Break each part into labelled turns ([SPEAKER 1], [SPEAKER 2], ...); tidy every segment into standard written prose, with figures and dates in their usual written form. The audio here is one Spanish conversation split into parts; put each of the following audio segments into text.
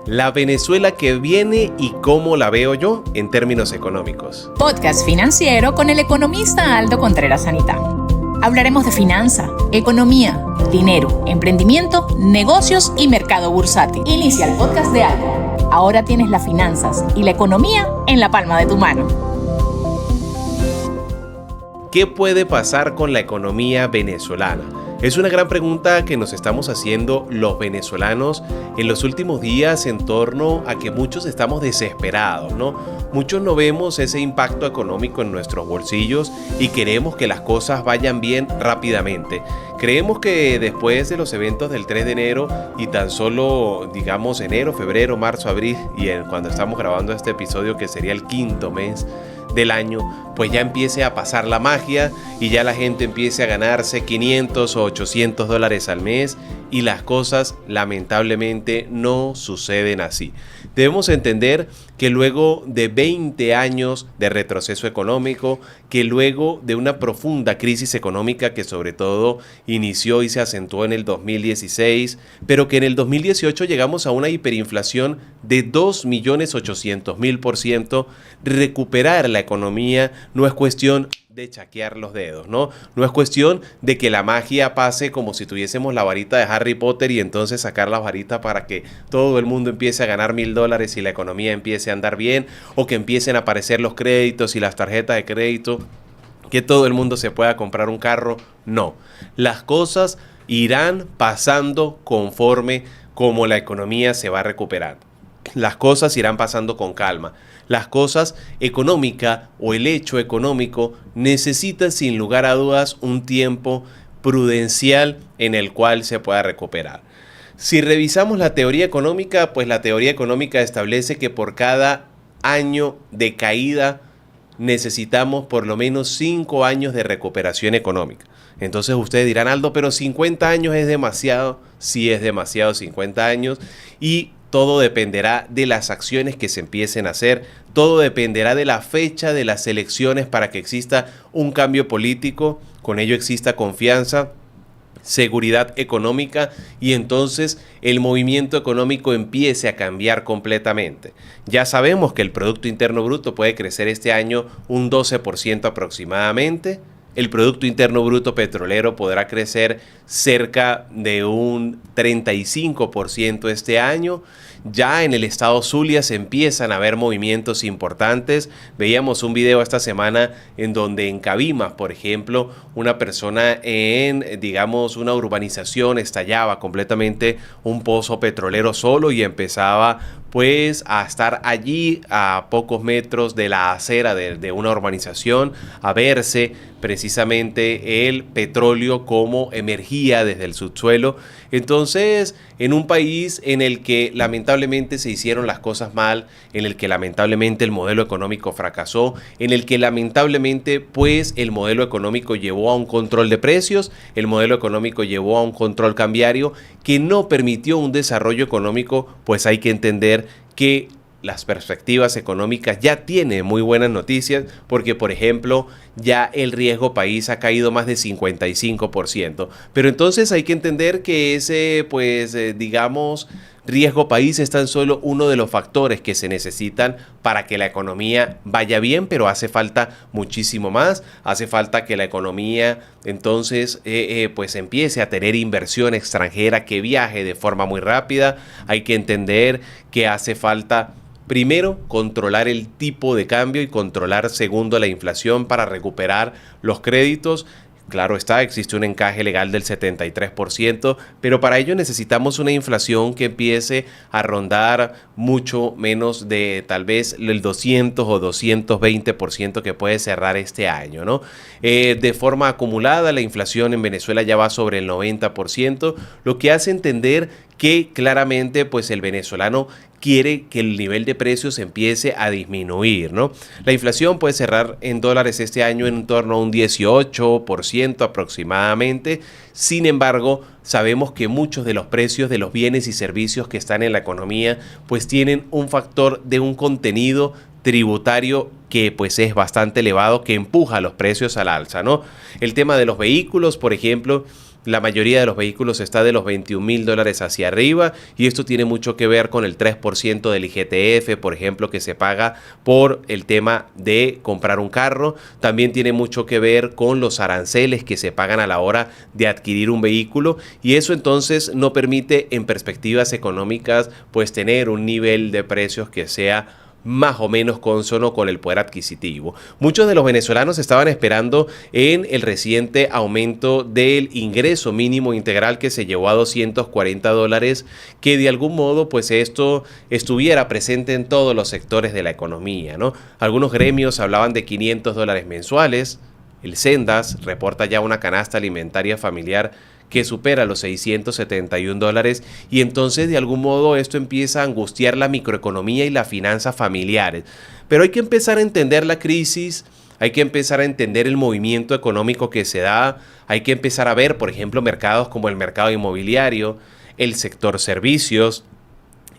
[SPEAKER 1] La Venezuela que viene y cómo la veo yo en términos económicos.
[SPEAKER 2] Podcast financiero con el economista Aldo Contreras Anita. Hablaremos de finanza, economía, dinero, emprendimiento, negocios y mercado bursátil. Inicia el podcast de Aldo. Ahora tienes las finanzas y la economía en la palma de tu mano.
[SPEAKER 1] ¿Qué puede pasar con la economía venezolana? Es una gran pregunta que nos estamos haciendo los venezolanos en los últimos días en torno a que muchos estamos desesperados, ¿no? Muchos no vemos ese impacto económico en nuestros bolsillos y queremos que las cosas vayan bien rápidamente. Creemos que después de los eventos del 3 de enero y tan solo, digamos, enero, febrero, marzo, abril y cuando estamos grabando este episodio que sería el quinto mes del año, pues ya empiece a pasar la magia y ya la gente empiece a ganarse 500 o 800 dólares al mes y las cosas lamentablemente no suceden así. Debemos entender que luego de 20 años de retroceso económico, que luego de una profunda crisis económica que sobre todo inició y se acentuó en el 2016, pero que en el 2018 llegamos a una hiperinflación de 2.800.000%, recuperar la economía no es cuestión de chaquear los dedos, ¿no? No es cuestión de que la magia pase como si tuviésemos la varita de Harry Potter y entonces sacar la varita para que todo el mundo empiece a ganar $1,000 y la economía empiece a andar bien, o que empiecen a aparecer los créditos y las tarjetas de crédito, que todo el mundo se pueda comprar un carro. No, las cosas irán pasando conforme como la economía se va recuperando. Las cosas irán pasando con calma. Las cosas económicas o el hecho económico necesita sin lugar a dudas un tiempo prudencial en el cual se pueda recuperar. Si revisamos la teoría económica, pues la teoría económica establece que por cada año de caída necesitamos por lo menos 5 años de recuperación económica. Entonces ustedes dirán, Aldo, pero 50 años es demasiado. Sí, es demasiado 50 años y todo dependerá de las acciones que se empiecen a hacer, todo dependerá de la fecha de las elecciones para que exista un cambio político, con ello exista confianza, seguridad económica y entonces el movimiento económico empiece a cambiar completamente. Ya sabemos que el Producto Interno Bruto puede crecer este año un 12% aproximadamente. El Producto Interno Bruto petrolero podrá crecer cerca de un 35% este año. Ya en el estado Zulia se empiezan a ver movimientos importantes. Veíamos un video esta semana en donde en Cabimas, por ejemplo, una persona en, digamos, una urbanización estallaba completamente un pozo petrolero solo y empezaba pues a estar allí a pocos metros de la acera de una urbanización, a verse precisamente el petróleo como emergía desde el subsuelo. Entonces, en un país en el que lamentablemente se hicieron las cosas mal, en el que lamentablemente el modelo económico fracasó, en el que lamentablemente pues el modelo económico llevó a un control de precios, el modelo económico llevó a un control cambiario que no permitió un desarrollo económico, pues hay que entender que las perspectivas económicas ya tienen muy buenas noticias porque, por ejemplo, ya el riesgo país ha caído más de 55%. Pero entonces hay que entender que ese, digamos, riesgo país es tan solo uno de los factores que se necesitan para que la economía vaya bien, pero hace falta muchísimo más. Hace falta que la economía entonces pues empiece a tener inversión extranjera que viaje de forma muy rápida. Hay que entender que hace falta primero, controlar el tipo de cambio y controlar, segundo, la inflación para recuperar los créditos. Claro está, existe un encaje legal del 73%, pero para ello necesitamos una inflación que empiece a rondar mucho menos de tal vez el 200 o 220% que puede cerrar este año, ¿no? De forma acumulada, la inflación en Venezuela ya va sobre el 90%, lo que hace entender que claramente pues el venezolano quiere que el nivel de precios empiece a disminuir, ¿no? La inflación puede cerrar en dólares este año en torno a un 18% aproximadamente. Sin embargo, sabemos que muchos de los precios de los bienes y servicios que están en la economía pues tienen un factor de un contenido tributario que pues es bastante elevado, que empuja los precios al alza, ¿no? El tema de los vehículos, por ejemplo, La mayoría de los vehículos está de los $21,000 hacia arriba y esto tiene mucho que ver con el 3% del IGTF, por ejemplo, que se paga por el tema de comprar un carro. También tiene mucho que ver con los aranceles que se pagan a la hora de adquirir un vehículo y eso entonces no permite en perspectivas económicas pues tener un nivel de precios que sea más o menos consono con el poder adquisitivo. Muchos de los venezolanos estaban esperando en el reciente aumento del ingreso mínimo integral que se llevó a $240, que de algún modo pues esto estuviera presente en todos los sectores de la economía, ¿no? Algunos gremios hablaban de $500 mensuales. El Sendas reporta ya una canasta alimentaria familiar que supera los $671 y entonces de algún modo esto empieza a angustiar la microeconomía y las finanzas familiares. Pero hay que empezar a entender la crisis, hay que empezar a entender el movimiento económico que se da, hay que empezar a ver, por ejemplo, mercados como el mercado inmobiliario, el sector servicios,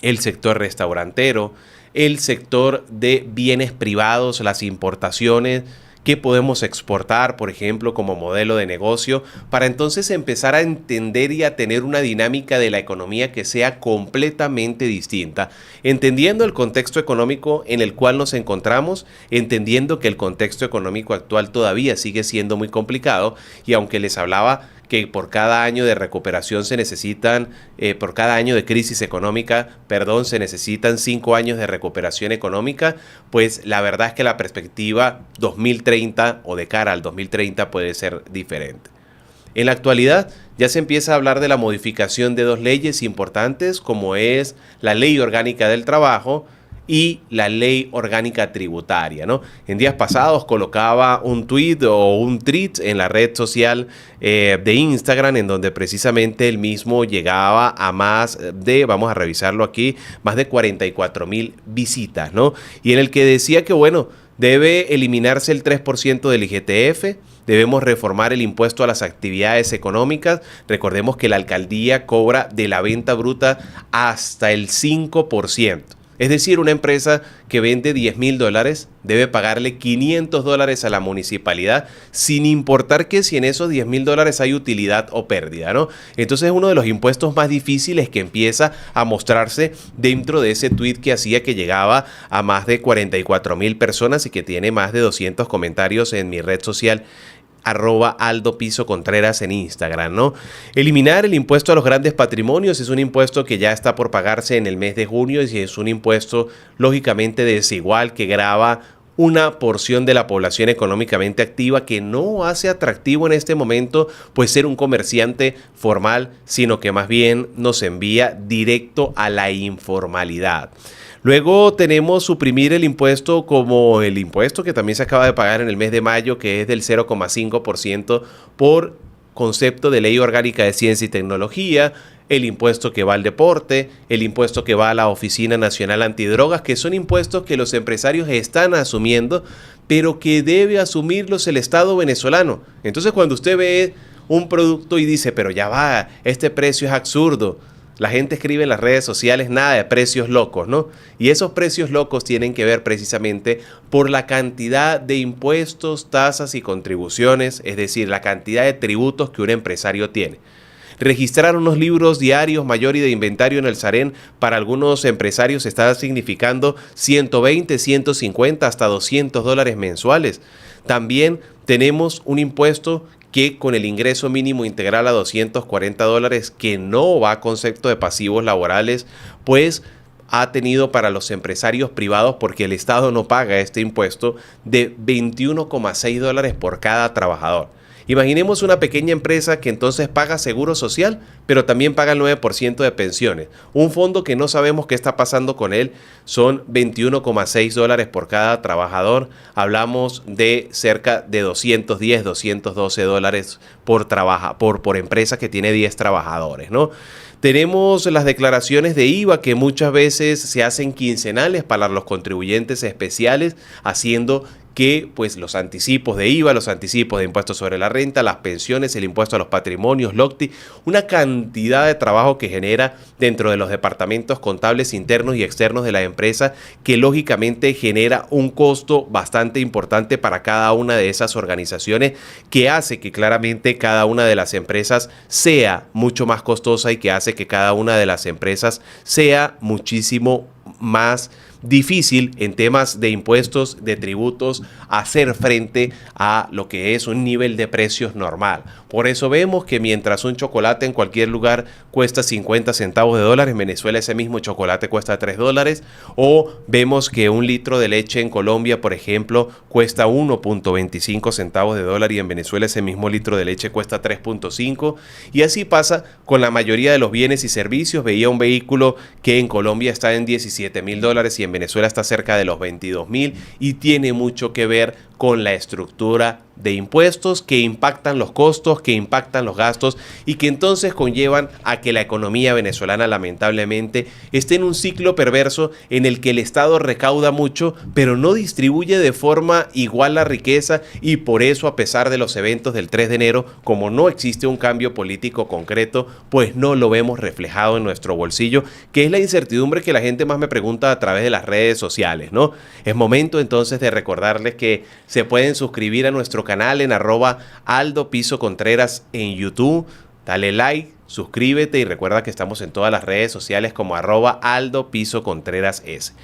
[SPEAKER 1] el sector restaurantero, el sector de bienes privados, las importaciones, qué podemos exportar, por ejemplo, como modelo de negocio, para entonces empezar a entender y a tener una dinámica de la economía que sea completamente distinta, entendiendo el contexto económico en el cual nos encontramos, entendiendo que el contexto económico actual todavía sigue siendo muy complicado y aunque les hablaba que por cada año de recuperación se necesitan, por cada año de crisis económica, se necesitan 5 años de recuperación económica, pues la verdad es que la perspectiva 2030 o de cara al 2030 puede ser diferente. En la actualidad ya se empieza a hablar de la modificación de 2 leyes importantes como es la Ley Orgánica del Trabajo y la Ley Orgánica Tributaria, ¿no? En días pasados colocaba un tweet o un tweet en la red social de Instagram en donde precisamente el mismo llegaba a más de, vamos a revisarlo aquí, más de 44,000 visitas, ¿no? Y en el que decía que, bueno, debe eliminarse el 3% del IGTF, debemos reformar el impuesto a las actividades económicas. Recordemos que la alcaldía cobra de la venta bruta hasta el 5%. Es decir, una empresa que vende $10,000 debe pagarle $500 a la municipalidad sin importar que si en esos $10,000 hay utilidad o pérdida, ¿no? Entonces es uno de los impuestos más difíciles que empieza a mostrarse dentro de ese tweet que hacía que llegaba a más de 44,000 personas y que tiene más de 200 comentarios en mi red social @Aldo_Contreras en Instagram, ¿no? Eliminar el impuesto a los grandes patrimonios es un impuesto que ya está por pagarse en el mes de junio y es un impuesto lógicamente desigual que grava una porción de la población económicamente activa que no hace atractivo en este momento pues ser un comerciante formal, sino que más bien nos envía directo a la informalidad. Luego tenemos suprimir el impuesto como el impuesto que también se acaba de pagar en el mes de mayo, que es del 0,5% por concepto de Ley Orgánica de Ciencia y Tecnología, el impuesto que va al deporte, el impuesto que va a la Oficina Nacional Antidrogas, que son impuestos que los empresarios están asumiendo, pero que debe asumirlos el Estado venezolano. Entonces cuando usted ve un producto y dice, pero ya va, este precio es absurdo, la gente escribe en las redes sociales nada de precios locos, ¿no? Y esos precios locos tienen que ver precisamente por la cantidad de impuestos, tasas y contribuciones, es decir, la cantidad de tributos que un empresario tiene. Registrar unos libros diarios mayor y de inventario en el Sarén para algunos empresarios está significando 120, 150 hasta $200 mensuales. También tenemos un impuesto que con el ingreso mínimo integral a $240, que no va a concepto de pasivos laborales, pues ha tenido para los empresarios privados, porque el Estado no paga este impuesto, de $21,6 por cada trabajador. Imaginemos una pequeña empresa que entonces paga seguro social, pero también paga el 9% de pensiones. Un fondo que no sabemos qué está pasando con él, son $21,6 por cada trabajador. Hablamos de cerca de $210, $212 por empresa que tiene 10 trabajadores, ¿no? Tenemos las declaraciones de IVA que muchas veces se hacen quincenales para los contribuyentes especiales, haciendo que pues los anticipos de IVA, los anticipos de impuestos sobre la renta, las pensiones, el impuesto a los patrimonios, LOCTI, una cantidad de trabajo que genera dentro de los departamentos contables internos y externos de la empresa, que lógicamente genera un costo bastante importante para cada una de esas organizaciones, que hace que claramente cada una de las empresas sea mucho más costosa y que hace que cada una de las empresas sea muchísimo más difícil en temas de impuestos, de tributos, hacer frente a lo que es un nivel de precios normal. Por eso vemos que mientras un chocolate en cualquier lugar cuesta 50 centavos de dólar, en Venezuela ese mismo chocolate cuesta $3, o vemos que un litro de leche en Colombia, por ejemplo, cuesta 1.25 centavos de dólar y en Venezuela ese mismo litro de leche cuesta 3.5, y así pasa con la mayoría de los bienes y servicios. Veía un vehículo que en Colombia está en $17,000 y en Venezuela está cerca de los 22,000, y tiene mucho que ver con la estructura de impuestos que impactan los costos, que impactan los gastos y que entonces conllevan a que la economía venezolana lamentablemente esté en un ciclo perverso en el que el Estado recauda mucho pero no distribuye de forma igual la riqueza, y por eso, a pesar de los eventos del 3 de enero, como no existe un cambio político concreto, pues no lo vemos reflejado en nuestro bolsillo, que es la incertidumbre que la gente más me pregunta a través de las redes sociales, ¿no? Es momento entonces de recordarles que se pueden suscribir a nuestro canal en @AldoPisoContreras en YouTube. Dale like, suscríbete y recuerda que estamos en todas las redes sociales como @AldoPisoContrerasS.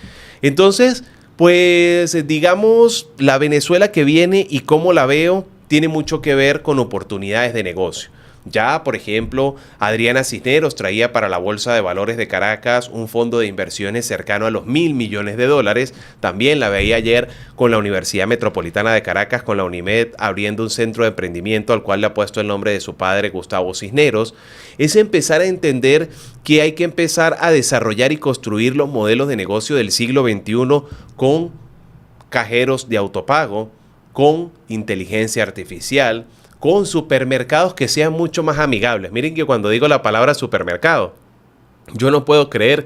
[SPEAKER 1] Entonces, pues digamos, la Venezuela que viene y cómo la veo tiene mucho que ver con oportunidades de negocio. Ya, por ejemplo, Adriana Cisneros traía para la Bolsa de Valores de Caracas un fondo de inversiones cercano a los $1,000 millones. También la veía ayer con la Universidad Metropolitana de Caracas, con la UNIMED, abriendo un centro de emprendimiento al cual le ha puesto el nombre de su padre, Gustavo Cisneros. Es empezar a entender que hay que empezar a desarrollar y construir los modelos de negocio del siglo XXI con cajeros de autopago, con inteligencia artificial, con supermercados que sean mucho más amigables. Miren que cuando digo la palabra supermercado, yo no puedo creer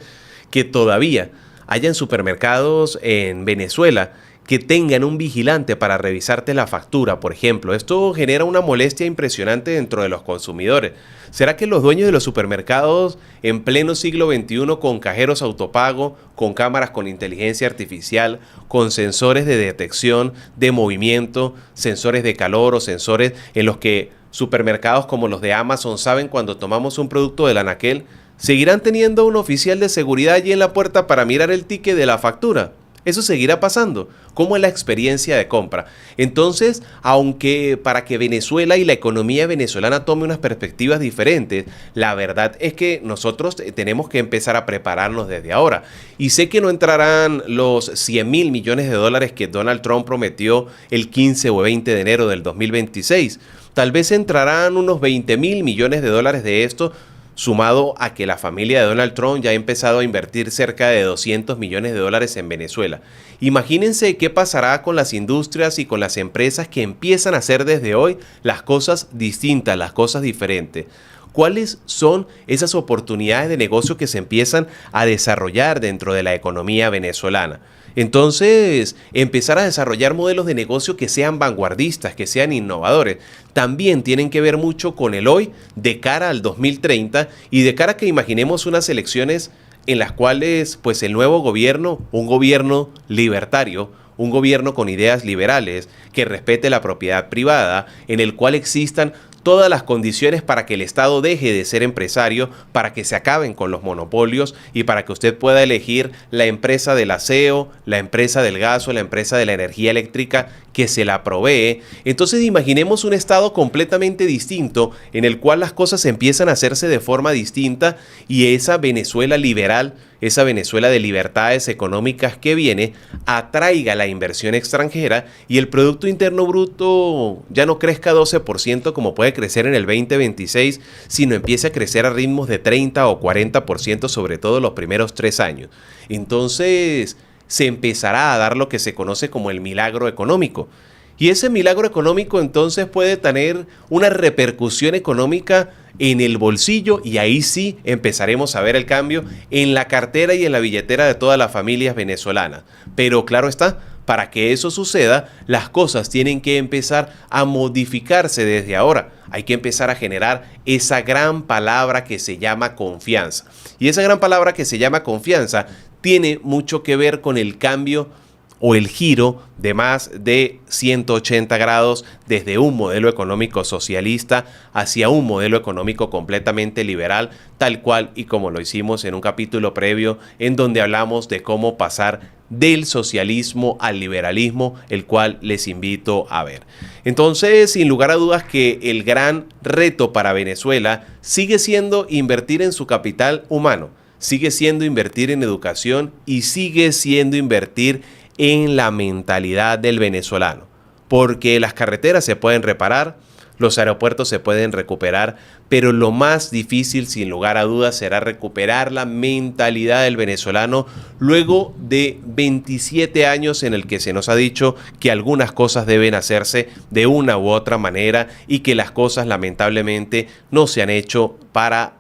[SPEAKER 1] que todavía hayan supermercados en Venezuela que tengan un vigilante para revisarte la factura, por ejemplo. Esto genera una molestia impresionante dentro de los consumidores. ¿Será que los dueños de los supermercados en pleno siglo XXI, con cajeros autopago, con cámaras con inteligencia artificial, con sensores de detección de movimiento, sensores de calor o sensores en los que supermercados como los de Amazon saben cuando tomamos un producto del anaquel, seguirán teniendo un oficial de seguridad allí en la puerta para mirar el ticket de la factura? Eso seguirá pasando. ¿Cómo es la experiencia de compra? Entonces, aunque para que Venezuela y la economía venezolana tome unas perspectivas diferentes, la verdad es que nosotros tenemos que empezar a prepararnos desde ahora. Y sé que no entrarán los $100,000 millones que Donald Trump prometió el 15 o 20 de enero del 2026. Tal vez entrarán unos $20,000 millones de esto, sumado a que la familia de Donald Trump ya ha empezado a invertir cerca de $200 millones en Venezuela. Imagínense qué pasará con las industrias y con las empresas que empiezan a hacer desde hoy las cosas distintas, las cosas diferentes. ¿Cuáles son esas oportunidades de negocio que se empiezan a desarrollar dentro de la economía venezolana? Entonces, empezar a desarrollar modelos de negocio que sean vanguardistas, que sean innovadores, también tienen que ver mucho con el hoy de cara al 2030 y de cara a que imaginemos unas elecciones en las cuales pues el nuevo gobierno, un gobierno libertario, un gobierno con ideas liberales, que respete la propiedad privada, en el cual existan todas las condiciones para que el Estado deje de ser empresario, para que se acaben con los monopolios y para que usted pueda elegir la empresa del aseo, la empresa del gas o la empresa de la energía eléctrica que se la provee. Entonces imaginemos un Estado completamente distinto en el cual las cosas empiezan a hacerse de forma distinta y esa Venezuela liberal, esa Venezuela de libertades económicas que viene, atraiga la inversión extranjera y el Producto Interno Bruto ya no crezca 12% como puede crecer en el 2026, sino empiece a crecer a ritmos de 30 o 40%, sobre todo los primeros 3 años. Entonces se empezará a dar lo que se conoce como el milagro económico. Y ese milagro económico entonces puede tener una repercusión económica en el bolsillo y ahí sí empezaremos a ver el cambio en la cartera y en la billetera de todas las familias venezolanas. Pero claro está, para que eso suceda, las cosas tienen que empezar a modificarse desde ahora. Hay que empezar a generar esa gran palabra que se llama confianza. Y esa gran palabra que se llama confianza tiene mucho que ver con el cambio o el giro de más de 180 grados desde un modelo económico socialista hacia un modelo económico completamente liberal, tal cual y como lo hicimos en un capítulo previo en donde hablamos de cómo pasar del socialismo al liberalismo, el cual les invito a ver. Entonces, sin lugar a dudas que el gran reto para Venezuela sigue siendo invertir en su capital humano, sigue siendo invertir en educación y sigue siendo invertir en la mentalidad del venezolano, porque las carreteras se pueden reparar, los aeropuertos se pueden recuperar, pero lo más difícil, sin lugar a dudas, será recuperar la mentalidad del venezolano luego de 27 años en el que se nos ha dicho que algunas cosas deben hacerse de una u otra manera y que las cosas lamentablemente no se han hecho para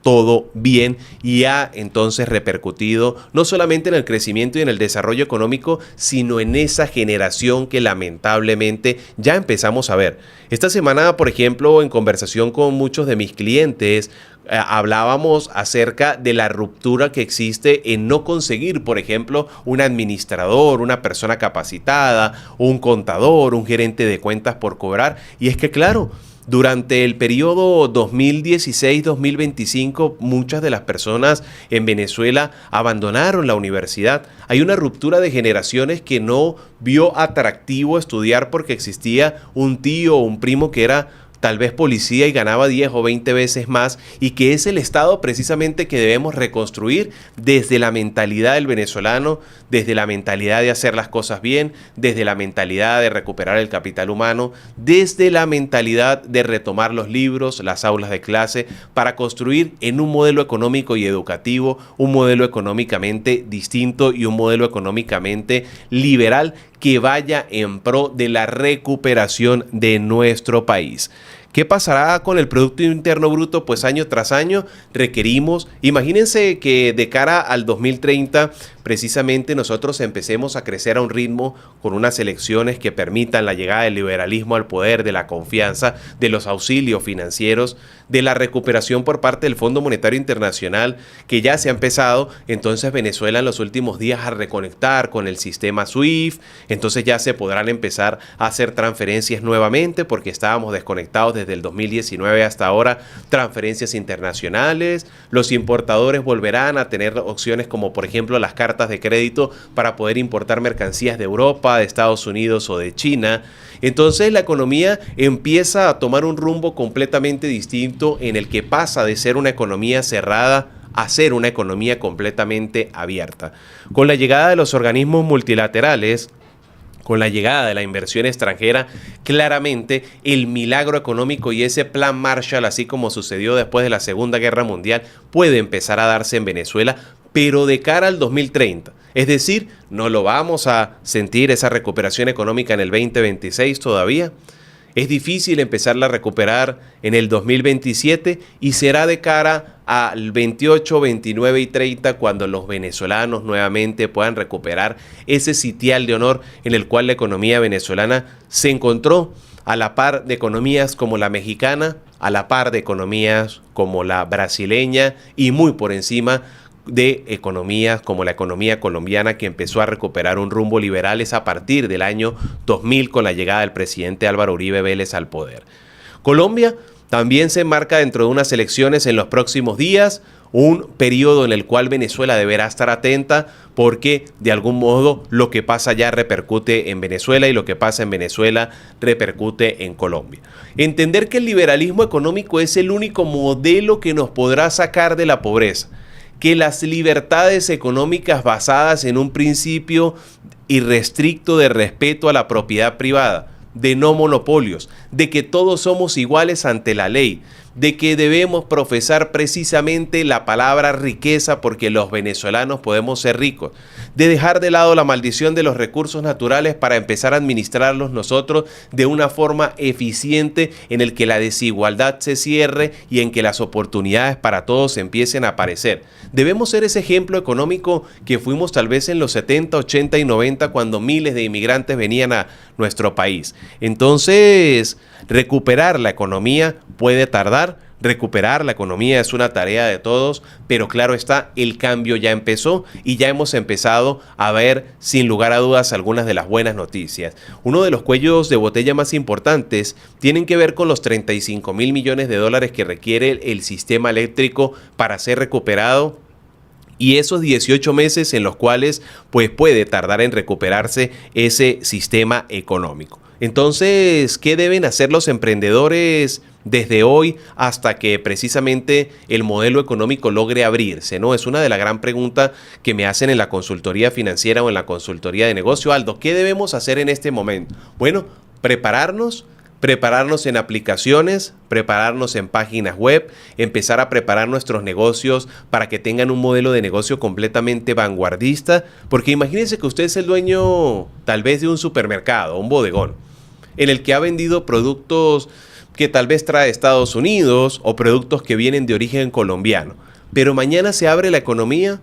[SPEAKER 1] todo bien y ha entonces repercutido no solamente en el crecimiento y en el desarrollo económico, sino en esa generación que lamentablemente ya empezamos a ver. Esta semana, por ejemplo, en conversación con muchos de mis clientes, hablábamos acerca de la ruptura que existe en no conseguir, por ejemplo, un administrador, una persona capacitada, un contador, un gerente de cuentas por cobrar. Y es que, claro, durante el periodo 2016-2025, muchas de las personas en Venezuela abandonaron la universidad. Hay una ruptura de generaciones que no vio atractivo estudiar porque existía un tío o un primo que era tal vez policía y ganaba 10 o 20 veces más, y que es el Estado precisamente que debemos reconstruir desde la mentalidad del venezolano, desde la mentalidad de hacer las cosas bien, desde la mentalidad de recuperar el capital humano, desde la mentalidad de retomar los libros, las aulas de clase, para construir en un modelo económico y educativo, un modelo económicamente distinto y un modelo económicamente liberal que vaya en pro de la recuperación de nuestro país. ¿Qué pasará con el Producto Interno Bruto? Pues año tras año requerimos, imagínense que de cara al 2030 precisamente nosotros empecemos a crecer a un ritmo con unas elecciones que permitan la llegada del liberalismo al poder, de la confianza, de los auxilios financieros, de la recuperación por parte del Fondo Monetario Internacional, que ya se ha empezado. Entonces Venezuela en los últimos días a reconectar con el sistema SWIFT, entonces ya se podrán empezar a hacer transferencias nuevamente porque estábamos desconectados desde el 2019 hasta ahora, transferencias internacionales, los importadores volverán a tener opciones como por ejemplo las cartas de crédito para poder importar mercancías de Europa, de Estados Unidos o de China. Entonces la economía empieza a tomar un rumbo completamente distinto en el que pasa de ser una economía cerrada a ser una economía completamente abierta. Con la llegada de los organismos multilaterales, con la llegada de la inversión extranjera, claramente el milagro económico y ese plan Marshall, así como sucedió después de la Segunda Guerra Mundial, puede empezar a darse en Venezuela, pero de cara al 2030. Es decir, no lo vamos a sentir esa recuperación económica en el 2026 todavía. Es difícil empezarla a recuperar en el 2027 y será de cara al 28, 29 y 30 cuando los venezolanos nuevamente puedan recuperar ese sitial de honor en el cual la economía venezolana se encontró a la par de economías como la mexicana, a la par de economías como la brasileña y muy por encima de economías como la economía colombiana, que empezó a recuperar un rumbo liberal a partir del año 2000 con la llegada del presidente Álvaro Uribe Vélez al poder. Colombia también se enmarca dentro de unas elecciones en los próximos días, un periodo en el cual Venezuela deberá estar atenta porque de algún modo lo que pasa allá repercute en Venezuela y lo que pasa en Venezuela repercute en Colombia. Entender que el liberalismo económico es el único modelo que nos podrá sacar de la pobreza, que las libertades económicas basadas en un principio irrestricto de respeto a la propiedad privada, de no monopolios, de que todos somos iguales ante la ley, de que debemos profesar precisamente la palabra riqueza porque los venezolanos podemos ser ricos, de dejar de lado la maldición de los recursos naturales para empezar a administrarlos nosotros de una forma eficiente en el que la desigualdad se cierre y en que las oportunidades para todos empiecen a aparecer. Debemos ser ese ejemplo económico que fuimos tal vez en los 70, 80 y 90 cuando miles de inmigrantes venían a nuestro país. Entonces, recuperar la economía puede tardar. Recuperar la economía es una tarea de todos, pero claro está, el cambio ya empezó y ya hemos empezado a ver sin lugar a dudas algunas de las buenas noticias. Uno de los cuellos de botella más importantes tienen que ver con los 35.000 millones de dólares que requiere el sistema eléctrico para ser recuperado. Y esos 18 meses en los cuales pues puede tardar en recuperarse ese sistema económico. Entonces, ¿qué deben hacer los emprendedores desde hoy hasta que precisamente el modelo económico logre abrirse, ¿no? Es una de las gran preguntas que me hacen en la consultoría financiera o en la consultoría de negocio. Aldo, ¿qué debemos hacer en este momento? Bueno, prepararnos en aplicaciones, prepararnos en páginas web, empezar a preparar nuestros negocios para que tengan un modelo de negocio completamente vanguardista, porque imagínense que usted es el dueño tal vez de un supermercado, un bodegón, en el que ha vendido productos que tal vez trae Estados Unidos o productos que vienen de origen colombiano, pero mañana se abre la economía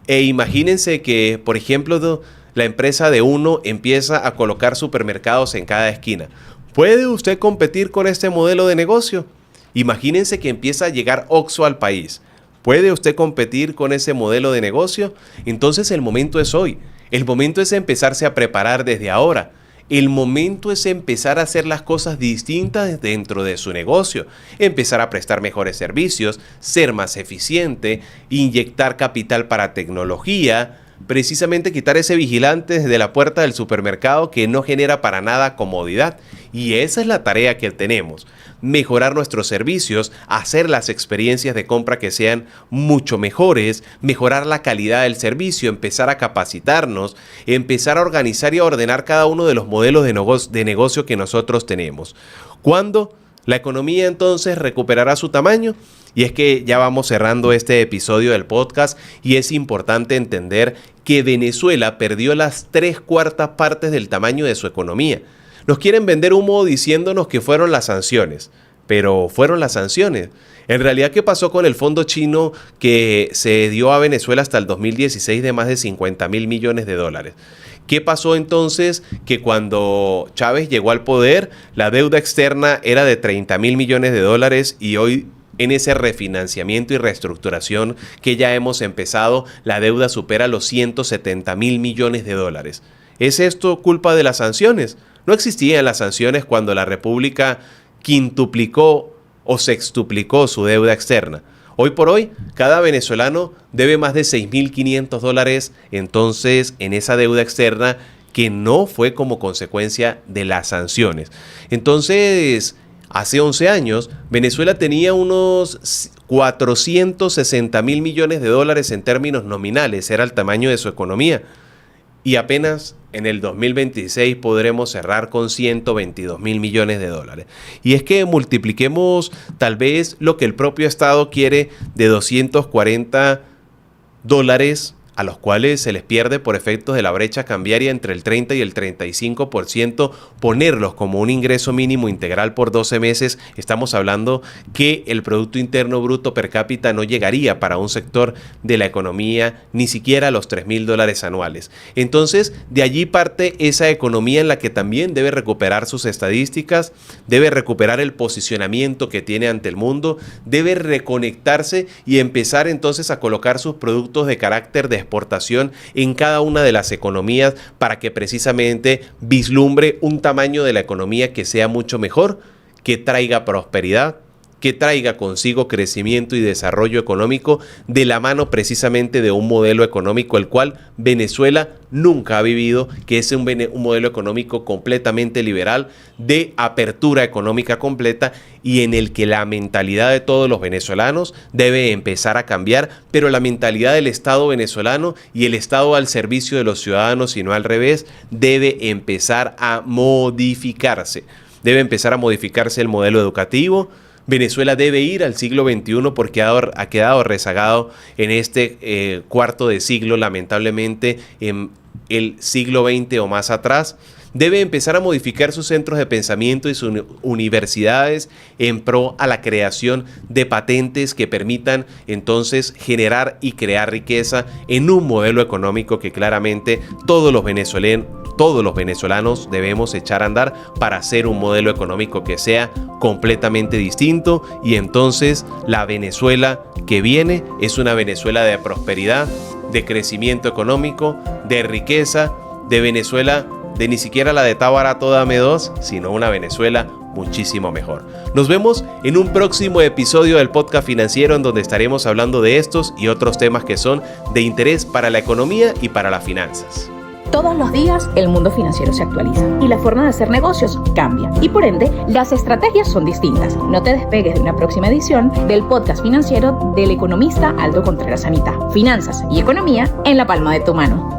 [SPEAKER 1] e imagínense que, por ejemplo, la empresa de uno empieza a colocar supermercados en cada esquina. ¿Puede usted competir con este modelo de negocio? Imagínense que empieza a llegar Oxxo al país. ¿Puede usted competir con ese modelo de negocio? Entonces el momento es hoy. El momento es empezarse a preparar desde ahora. El momento es empezar a hacer las cosas distintas dentro de su negocio. Empezar a prestar mejores servicios, ser más eficiente, inyectar capital para tecnología, precisamente quitar ese vigilante desde la puerta del supermercado que no genera para nada comodidad. Y esa es la tarea que tenemos, mejorar nuestros servicios, hacer las experiencias de compra que sean mucho mejores, mejorar la calidad del servicio, empezar a capacitarnos, empezar a organizar y a ordenar cada uno de los modelos de negocio que nosotros tenemos. ¿Cuándo la economía entonces recuperará su tamaño? Y es que ya vamos cerrando este episodio del podcast y es importante entender que Venezuela perdió las 3/4 partes del tamaño de su economía. Nos quieren vender humo diciéndonos que fueron las sanciones, pero fueron las sanciones. En realidad, ¿qué pasó con el fondo chino que se dio a Venezuela hasta el 2016 de más de 50.000 millones de dólares? ¿Qué pasó entonces? Que cuando Chávez llegó al poder, la deuda externa era de 30.000 millones de dólares y hoy en ese refinanciamiento y reestructuración que ya hemos empezado, la deuda supera los 170.000 millones de dólares. ¿Es esto culpa de las sanciones? No existían las sanciones cuando la República quintuplicó o sextuplicó su deuda externa. Hoy por hoy, cada venezolano debe más de 6.500 dólares entonces en esa deuda externa que no fue como consecuencia de las sanciones. Entonces, hace 11 años, Venezuela tenía unos 460.000 millones de dólares en términos nominales, era el tamaño de su economía. Y apenas en el 2026 podremos cerrar con 122.000 millones de dólares. Y es que multipliquemos tal vez lo que el propio Estado quiere de 240 dólares a los cuales se les pierde por efectos de la brecha cambiaria entre el 30 y el 35%, ponerlos como un ingreso mínimo integral por 12 meses, estamos hablando que el Producto Interno Bruto per cápita no llegaría para un sector de la economía ni siquiera a los 3.000 dólares anuales. Entonces, de allí parte esa economía en la que también debe recuperar sus estadísticas, debe recuperar el posicionamiento que tiene ante el mundo, debe reconectarse y empezar entonces a colocar sus productos de carácter de exportación en cada una de las economías para que precisamente vislumbre un tamaño de la economía que sea mucho mejor, que traiga prosperidad, que traiga consigo crecimiento y desarrollo económico de la mano precisamente de un modelo económico el cual Venezuela nunca ha vivido, que es un modelo económico completamente liberal, de apertura económica completa y en el que la mentalidad de todos los venezolanos debe empezar a cambiar, pero la mentalidad del Estado venezolano y el Estado al servicio de los ciudadanos y no al revés, debe empezar a modificarse. Debe empezar a modificarse el modelo educativo, Venezuela debe ir al siglo XXI porque ha quedado rezagado en este cuarto de siglo, lamentablemente, en el siglo XX o más atrás. Debe empezar a modificar sus centros de pensamiento y sus universidades en pro a la creación de patentes que permitan entonces generar y crear riqueza en un modelo económico que claramente todos los venezolanos debemos echar a andar para hacer un modelo económico que sea completamente distinto, y entonces la Venezuela que viene es una Venezuela de prosperidad, de crecimiento económico, de riqueza, de Venezuela de ni siquiera la de Tábara Dame Dos, sino una Venezuela muchísimo mejor. Nos vemos en un próximo episodio del podcast financiero, en donde estaremos hablando de estos y otros temas que son de interés para la economía y para las finanzas.
[SPEAKER 2] Todos los días el mundo financiero se actualiza y la forma de hacer negocios cambia, y por ende las estrategias son distintas. No te despegues de una próxima edición del podcast financiero del economista Aldo Contreras Anita. Finanzas y economía en la palma de tu mano.